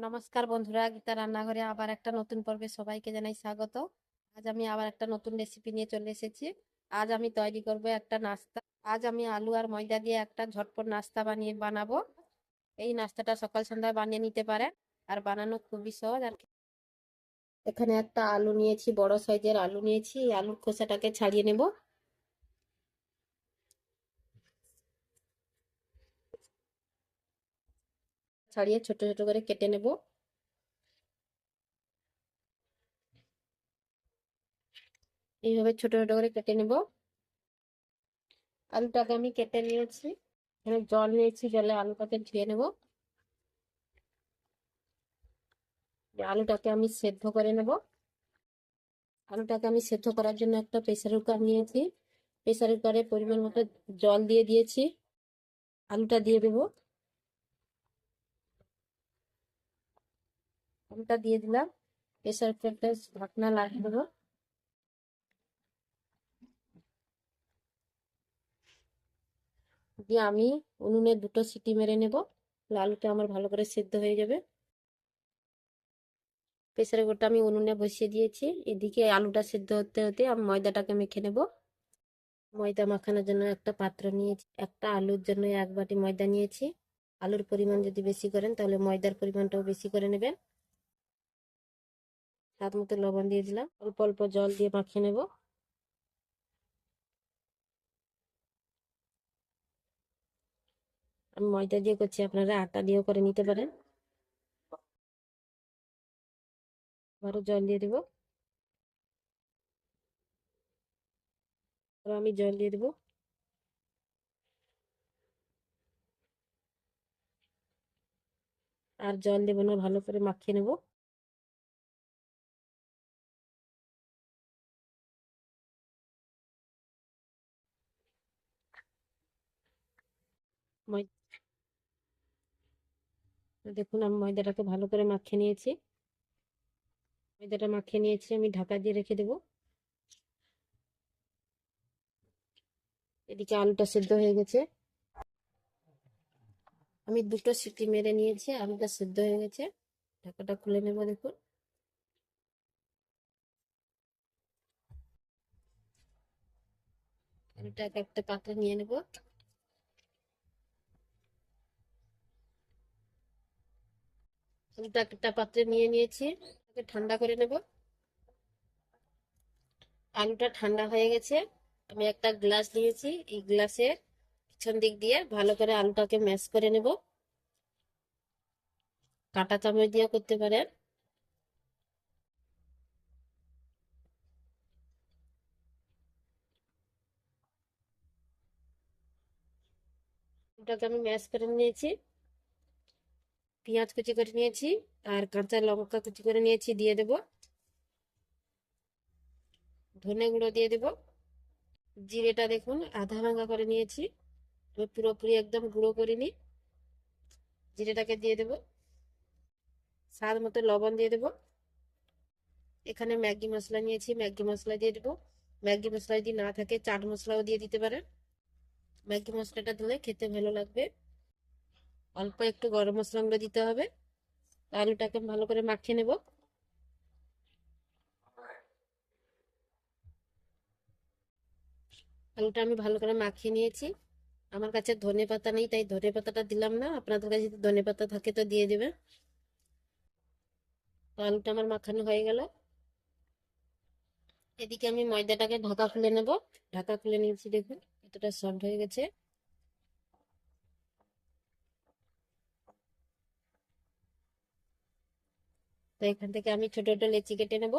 নমস্কার বন্ধুরা, গীতা রান্নাঘরে আবার একটা নতুন পর্বে সবাইকে জানাই স্বাগত। আজ আমি আবার একটা নতুন রেসিপি নিয়ে চলে এসেছি। আজ আমি তৈরি করব একটা নাস্তা। আজ আমি আলু আর ময়দা দিয়ে একটা ঝটপট নাস্তা বানাবো। এই নাস্তাটা সকাল সন্ধ্যায় বানিয়ে নিতে পারেন, আর বানানো খুবই সহজ। আর এখানে একটা আলু নিয়েছি, বড় সাইজের আলু নিয়েছি। এই আলুর খোসাটাকে ছাড়িয়ে নেব। ছাড়িয়ে ছোট ছোট করে কেটে নেব। এইভাবে ছোট ছোট করে কেটে নেব। আলুটাকে আমি কেটে নিয়েছি। এখানে জল নিয়েছি, জলে আলুটাকে ধুয়ে নেব। আলুটাকে আমি সেদ্ধ করে নেব। আলুটাকে আমি সেদ্ধ করার জন্য একটা প্রেসার কুকার নিয়েছি। প্রেসার কুকারে পরিমাণ মতো জল দিয়ে দিয়েছি। আলুটা দিয়ে দেবো। আলুটা দিয়ে দিলাম। প্রেসার কুকারটা ঢাকনা লাগিয়ে দেবো। দিয়ে আমি উনুনে 2টো সিটি মেরে নেব। আলুটা আমার ভালো করে সেদ্ধ হয়ে যাবে। প্রেসার কুকারটা আমি উনুনে বসিয়ে দিয়েছি। এদিকে আলুটা সেদ্ধ হতে হতে আমি ময়দাটাকে মেখে নেব। ময়দা মাখানোর জন্য একটা পাত্র নিয়েছি। একটা আলুর জন্য 1 বাটি ময়দা নিয়েছি। আলুর পরিমাণ যদি বেশি করেন তাহলে ময়দার পরিমাণটাও বেশি করে নেবেন। স্বাদ মতো লবণ দিয়ে দিলাম। অল্প অল্প জল দিয়ে মাখিয়ে নেব। আমি ময়দা দিয়ে করছি, আপনারা আটা দিয়েও করে নিতে পারেন। আবারও জল দিয়ে দেবো। আমি জল দিয়ে দেবো। আর জল দেবো না, ভালো করে মাখিয়ে নেব। দেখুন, আমি ময়দাটাকে ভালো করে মাখিয়ে নিয়েছি। ময়দাটা মাখিয়ে নিয়েছি, আমি ঢাকা দিয়ে রেখে দেবো। এদিকে আলুটা সেদ্ধ হয়ে গেছে। আমি 2টো সিটি মেরে নিয়েছি, আলুটা সেদ্ধ হয়ে গেছে। ঢাকাটা খুলে নেব। দেখুন, আলুটা একটা পাত্রে নিয়ে নেব। আলুটা একটা পাত্রে নিয়ে নিয়েছি। ঠান্ডা করে নেব। আলুটা ঠান্ডা হয়ে গেছে। আমি একটা গ্লাস নিয়েছি। এই গ্লাসের পিছন দিক দিয়ে ভালো করে আলুটাকে ম্যাশ করে নেব। কাঁটা চামচ দিয়ে করতে পারেন। আলুটাকে আমি ম্যাশ করে নিয়েছি। পেঁয়াজ কুচি করে নিয়েছি আর কাঁচা লঙ্কা কুচি করে নিয়েছি, দিয়ে দেব। ধনে গুঁড়ো দিয়ে দেব। জিরেটা দেখুন আধা ভাঙা করে নিয়েছি, আমি পুরোপুরি একদম গুঁড়ো করিনি। জিরেটাকে দিয়ে দেব। স্বাদ মতো লবণ দিয়ে দেব। এখানে ম্যাগি মশলা নিয়েছি, ম্যাগি মশলা দিয়ে দেবো। ম্যাগি মশলা যদি না থাকে চাট মশলাও দিয়ে দিতে পারেন। ম্যাগি মশলাটা দিলে খেতে ভালো লাগবে। অল্প একটু গরম মশলা গুঁড়ো দিতে হবে। আলুটাকে ভালো করে মাখিয়ে নেব। আলুটা আমি ভালো করে মাখিয়ে নিয়েছি। আমার কাছে ধনে পাতা নেই, তাই ধনে পাতাটা দিলাম না। আপনাদের কাছে যদি ধনে পাতা থাকে তো দিয়ে দেবেন। তো আলুটা আমার মাখানো হয়ে গেল। এদিকে আমি ময়দাটাকে ঢাকা খুলে নেব। ঢাকা খুলে নিয়েছি, দেখুন কতটা সফট হয়ে গেছে। তো এখান থেকে আমি ছোট ছোট লেচি কেটে নেব।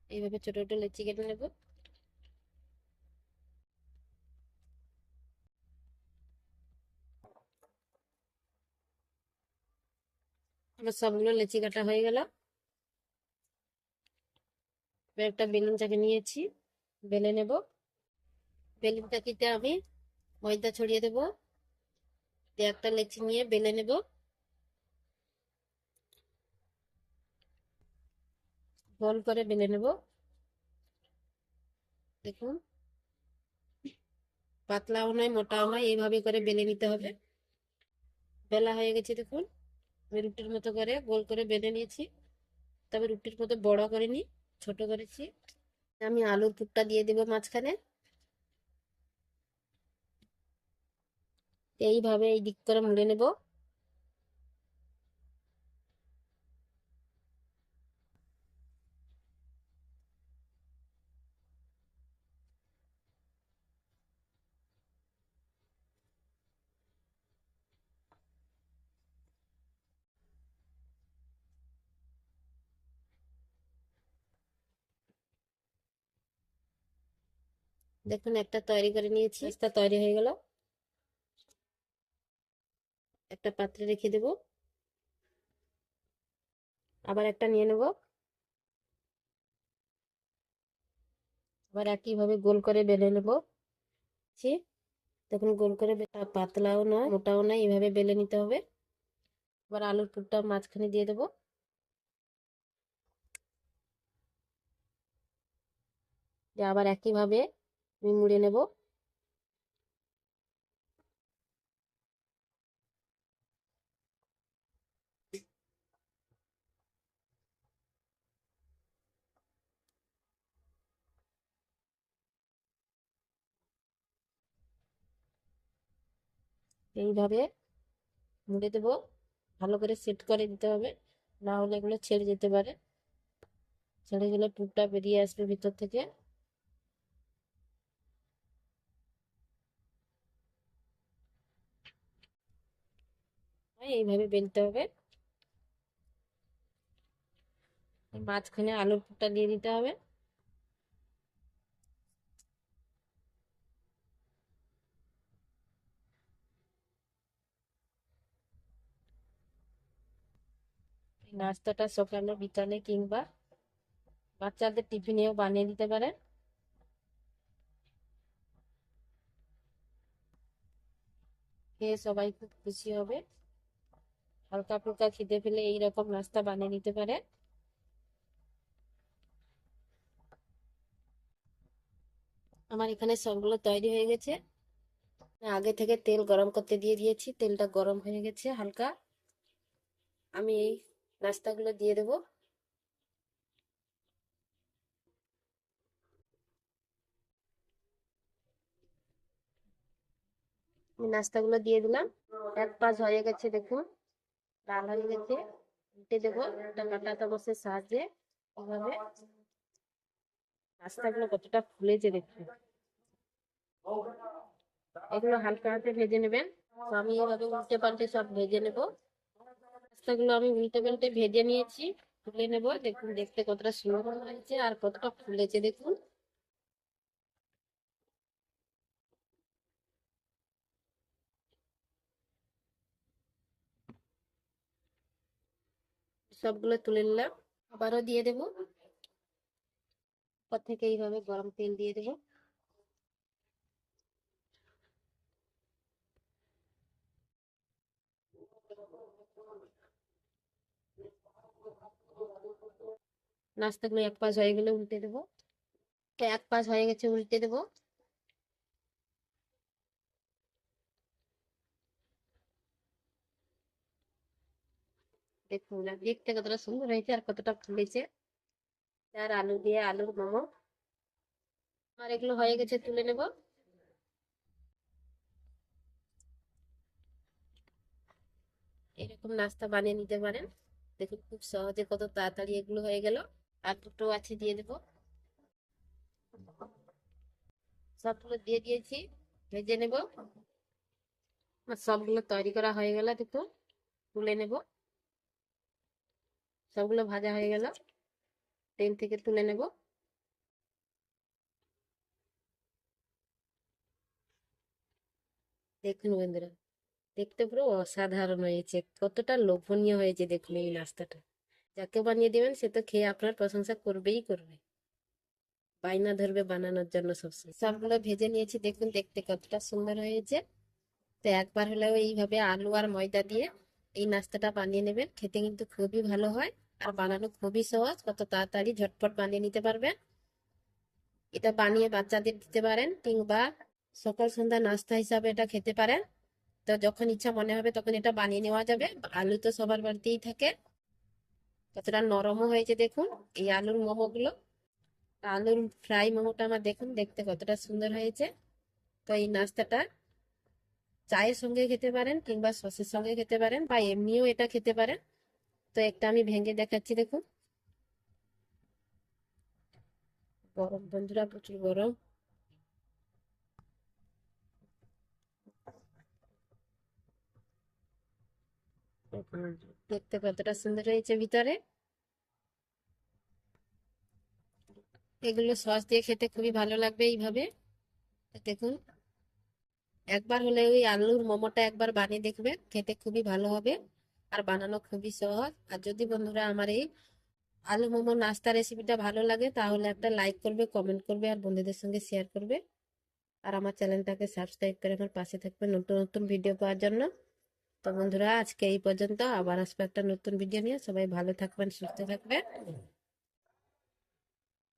এইভাবে ছোট ছোট লেচি কেটে নেব। আমার সবগুলো লেচি কাটা হয়ে গেল। এবার একটা বেলুন চাকে নিয়েছি, বেলে নেব। বেলুন চাকিতে আমি ময়দা ছড়িয়ে দেব। দিয়ে একটা লেচি নিয়ে বেলে নেব। গোল করে বেলে নেব। দেখুন, পাতলাও নয় মোটাও নয়, এইভাবে করে বেলে নিতে হবে। বেলা হয়ে গেছে দেখুন, আমি রুটির মতো করে গোল করে বেলে নিয়েছি। তবে রুটির মতো বড় করিনি, ছোট করেছি। আমি আলুর পুরটা দিয়ে দেবো মাঝখানে। এইভাবে এই দিক করে মুড়ে নেব। দেখুন একটা তৈরি করে নিয়েছি, একটা তৈরি হয়ে গেল। একটা পাত্রে রেখে দেব। আবার একটা নিয়ে নেব। আবার একইভাবে গোল করে বেলে নেব। দেখুন গোল করে, পাতলাও নয় মোটাও নয়, এইভাবে বেলে নিতে হবে। আবার আলুর পুরটা মাঝখানে দিয়ে দেবো। আবার একইভাবে আমি মুড়ে নেব। এইভাবে মুড়ে দেব। ভালো করে সেট করে দিতে হবে, না হলে এগুলো ছেড়ে যেতে পারে। ছেড়ে গেলে পুরটা বেরিয়ে আসবে ভিতর থেকে। এইভাবে বেলতে হবে। মাঝখানে আলুর পুরটা দিয়ে দিতে হবে। এই নাস্তাটা সকালে বিকালে কিংবা বাচ্চাদের টিফিনেও বানিয়ে দিতে পারেন। খেয়ে সবাই খুব খুশি হবে। হালকা ফুলকা খিদে পেলে এইরকম নাস্তা বানিয়ে নিতে পারে। আমার এখানে সবগুলো তৈরি হয়ে গেছে। আগে থেকে তেল গরম করতে দিয়ে দিয়েছি, তেলটা গরম হয়ে গেছে হালকা। আমি এই নাস্তাগুলো দিয়ে দেব। আমি নাস্তাগুলো দিয়ে দিলাম। এক পাশ হয়ে গেছে দেখুন, লাল হয়ে গেছে। উল্টে দেবো একটা কাঁটা চামচের সাহায্যে। এইভাবে নাস্তাগুলো কতটা ফুলেছে দেখুন। এগুলো হালকা হাতে ভেজে নেবেন। তো আমি এইভাবে উল্টে পাল্টে সব ভেজে নেব। নাস্তাগুলো আমি উল্টে পাল্টে ভেজে নিয়েছি, তুলে নেব। দেখুন দেখতে কতটা সুন্দর হয়েছে আর কতটা ফুলেছে দেখুন। সবগুলো তুলে নিলাম। আবারও দিয়ে দেবো। উপর থেকে এইভাবে গরম তেল দিয়ে দেবো। নাস্তাগুলো এক পাশ হয়ে গেলে উল্টে দেবো। এক পাশ হয়ে গেছে, উল্টে দেবো। দেখুন দেখতে কতটা সুন্দর হয়েছে আর কতটা ফুলেছে। আর আলু দিয়ে আলুর মোমো। আর এগুলো হয়ে গেছে, তুলে নেব। এরকম নাস্তা বানিয়ে নিতে পারেন। দেখুন খুব সহজে কত তাড়াতাড়ি এগুলো হয়ে গেল। আর দুটো আছে, দিয়ে দেবো। সবগুলো দিয়ে দিয়েছি, ভেজে নেব। সবগুলো তৈরি করা হয়ে গেল দেখুন, তুলে নেব। সবগুলো ভাজা হয়ে গেল, তেল থেকে তুলে নেব। দেখুন বন্ধুরা, দেখতে পুরো অসাধারণ হয়েছে, কতটা লোভনীয় হয়েছে দেখুন এই নাস্তাটা। যাকে বানিয়ে দিবেন সে তো খেয়ে আপনার প্রশংসা করবেই করবে, বায়না ধরবে বানানোর জন্য সবসময়। সবগুলো ভেজে নিয়েছি, দেখুন দেখতে কতটা সুন্দর হয়েছে। তো একবার হলেও এইভাবে আলু আর ময়দা দিয়ে এই নাস্তাটা বানিয়ে নেবেন, খেতে কিন্তু খুবই ভালো হয়। আর বানানো খুবই সহজ, কত তাড়াতাড়ি ঝটপট বানিয়ে নিতে পারবেন। এটা বানিয়ে বাচ্চাদের দিতে পারেন, কিংবা সকাল সন্ধ্যা নাস্তা হিসাবে এটা খেতে পারেন। তো যখন ইচ্ছা মনে হবে তখন এটা বানিয়ে নেওয়া যাবে। আলু তো সবার বাড়িতেই থাকে। কতটা নরমও হয়েছে দেখুন এই আলুর মোমোগুলো। আলুর ফ্রাই মোমোটা আমার দেখুন দেখতে কতটা সুন্দর হয়েছে। তো এই নাস্তাটা চায়ের সঙ্গে খেতে পারেন, কিংবা সসের সঙ্গে খেতে পারেন, বা এমনিও এটা খেতে পারেন। তো একটা আমি ভেঙে দেখাচ্ছি দেখুন। গরম বন্ধুরা, প্রচুর গরম। দেখতে কতটা সুন্দর হয়েছে ভিতরে। এগুলো সস দিয়ে খেতে খুবই ভালো লাগবে এইভাবে। দেখুন, একবার হলে ওই আলুর মোমোটা একবার বানিয়ে দেখবে, খেতে খুবই ভালো হবে। আর বানানো খুবই সহজ। আর যদি বন্ধুরা আমার এই আলু মোমো নাস্তা রেসিপিটা ভালো লাগে তাহলে একটা লাইক করবে, কমেন্ট করবে, আর বন্ধুদের সঙ্গে শেয়ার করবে। আর আমার চ্যানেলটাকে সাবস্ক্রাইব করে আমার পাশে থাকবে নতুন নতুন ভিডিও পাওয়ার জন্য। তো বন্ধুরা, আজকে এই পর্যন্ত। আবার আসবো একটা নতুন ভিডিও নিয়ে। সবাই ভালো থাকবেন, সুস্থ থাকবেন।